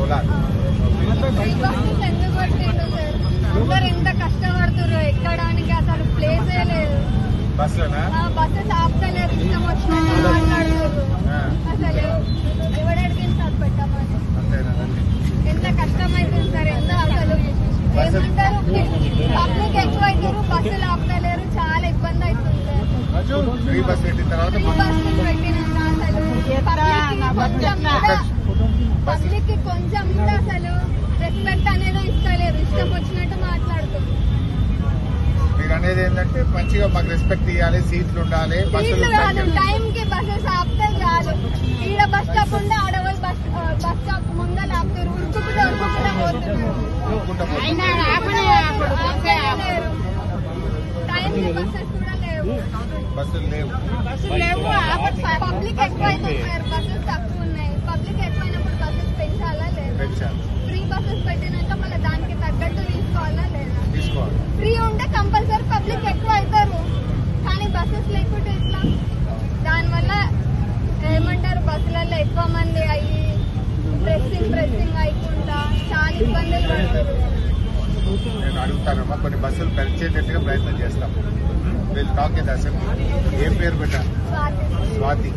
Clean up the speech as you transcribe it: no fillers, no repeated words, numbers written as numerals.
Solar. అందరు ఎంత కష్టపడుతున్నారు ఎక్కడానికి, అసలు ప్లేసే లేదు. బస్సెస్ ఆపుతలేరు, ఇష్టం వచ్చినట్టు మాట్లాడుతున్నారు. అసలు ఎవరికి పెట్టమని ఎంత కష్టమైతుంది సార్. ఎంత అసలు ఏమంటారు, పబ్లిక్ ఎక్కువ అవుతారు, బస్సులు ఆపుతలేరు, చాలా ఇబ్బంది అవుతుంది. ఫ్రీ బస్ పెట్టిన తర్వాత పబ్లిక్ కి కొంచెం కూడా అసలు రెస్పెక్ట్ అనేది ఇస్తలేరు, ఇష్టం వచ్చినట్టు మాట్లాడుతుంది. మీరు అనేది ఏంటంటే మంచిగా మాకు రెస్పెక్ట్ ఇవ్వాలి, సీట్లు ఉండాలి, బస్సులు కాదు టైం కి బస్సెస్ ఆపితే చాలు. ఈడ బస్ స్టాప్ ఉంటే ఆడవాళ్ళు బస్ స్టాప్ ముందర ఆపుతారు, ఉరుకుకుంటూ పోతున్నారు. టైం కి బస్సెస్ కూడా లేవు, బస్సులు లేవు. పబ్లిక్ ఎక్కువ అవుతుంది సార్, బస్సెస్ తక్కువ ఉన్నాయి. పబ్లిక్ ఎక్కువైనప్పుడు బస్సెస్ పెంచాలా లేదా? ఫ్రీ బస్సెస్ పెట్టినాక మళ్ళీ దానికి తగ్గట్టు తీసుకోవాలా లేదా? ఫ్రీ ఉంటే కంపల్సరీ పబ్లిక్ ఎక్కువ అవుతారు, కానీ బస్సెస్ లేకుంటే ఇట్లా దానివల్ల ఏమంటారు, బస్సులలో ఎక్కువ మంది అయ్యి ప్రెస్సింగ్ అయ్యకుండా చాలా ఇబ్బందులు పడతారు. నేను అడుగుతానమ్మా, కొన్ని బస్సులు పెంచేటట్టుగా ప్రయత్నం చేస్తాం. వీళ్ళు టాక్ ఇన్ అసెంబ్లీ. ఏం పేరు పెట్టారు? స్వాతి.